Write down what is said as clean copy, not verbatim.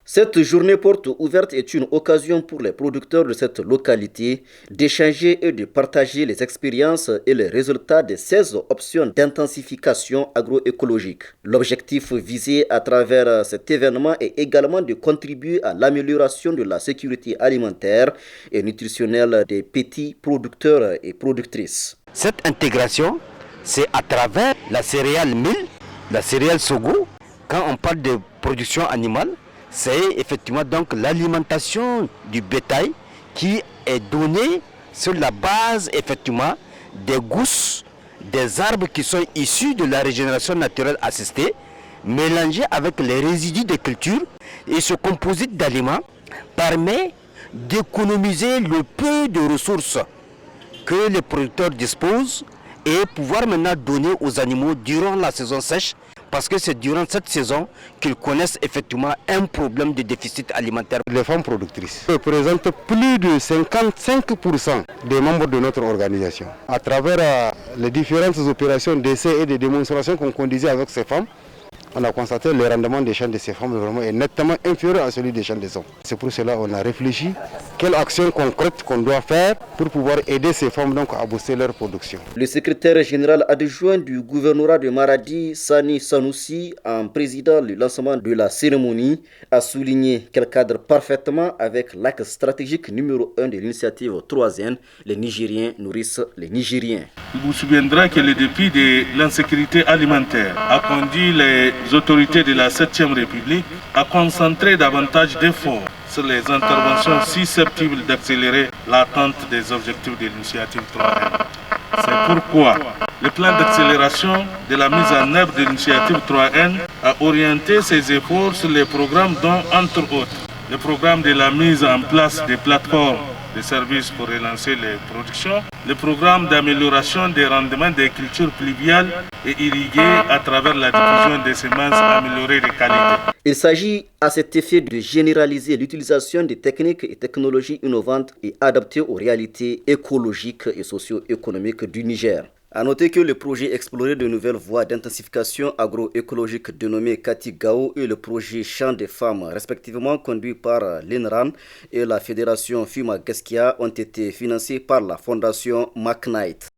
Cette journée porte ouverte est une occasion pour les producteurs de cette localité d'échanger et de partager les expériences et les résultats des 16 options d'intensification agroécologique. L'objectif visé à travers cet événement est également de contribuer à l'amélioration de la sécurité alimentaire et nutritionnelle des petits producteurs et productrices. Cette intégration, c'est à travers la céréale mil, la céréale sogo. Quand on parle de production animale, c'est effectivement donc l'alimentation du bétail qui est donnée sur la base effectivement des gousses, des arbres qui sont issus de la régénération naturelle assistée, mélangés avec les résidus de culture. Et ce composite d'aliments permet d'économiser le peu de ressources que les producteurs disposent et pouvoir maintenant donner aux animaux durant la saison sèche, parce que c'est durant cette saison qu'ils connaissent effectivement un problème de déficit alimentaire. Les femmes productrices représentent plus de 55% des membres de notre organisation. À travers les différentes opérations d'essais et de démonstrations qu'on conduisait avec ces femmes, on a constaté que le rendement des champs de ces femmes vraiment est nettement inférieur à celui des champs des hommes. C'est pour cela qu'on a réfléchi quelle action concrète qu'on doit faire pour pouvoir aider ces femmes donc à booster leur production. Le secrétaire général adjoint du gouvernorat de Maradi, Sani Sanoussi, en présidant le lancement de la cérémonie, a souligné qu'elle cadre parfaitement avec l'axe stratégique numéro 1 de l'initiative 3N, les Nigériens nourrissent les Nigériens. Vous vous souviendrez que le défi de l'insécurité alimentaire a conduit les autorités de la 7e République à concentrer davantage d'efforts sur les interventions susceptibles d'accélérer l'atteinte des objectifs de l'initiative 3N. C'est pourquoi le plan d'accélération de la mise en œuvre de l'initiative 3N a orienté ses efforts sur les programmes dont, entre autres, le programme de la mise en place des plateformes de services pour relancer les productions, le programme d'amélioration des rendements des cultures pluviales et irriguées à travers la diffusion des semences améliorées de qualité. Il s'agit à cet effet de généraliser l'utilisation des techniques et technologies innovantes et adaptées aux réalités écologiques et socio-économiques du Niger. A noter que le projet Explorer de nouvelles voies d'intensification agroécologique dénommé Kati Gao et le projet Champ des femmes, respectivement conduits par l'INRAN et la fédération Fuma Gaskia, ont été financés par la fondation McKnight.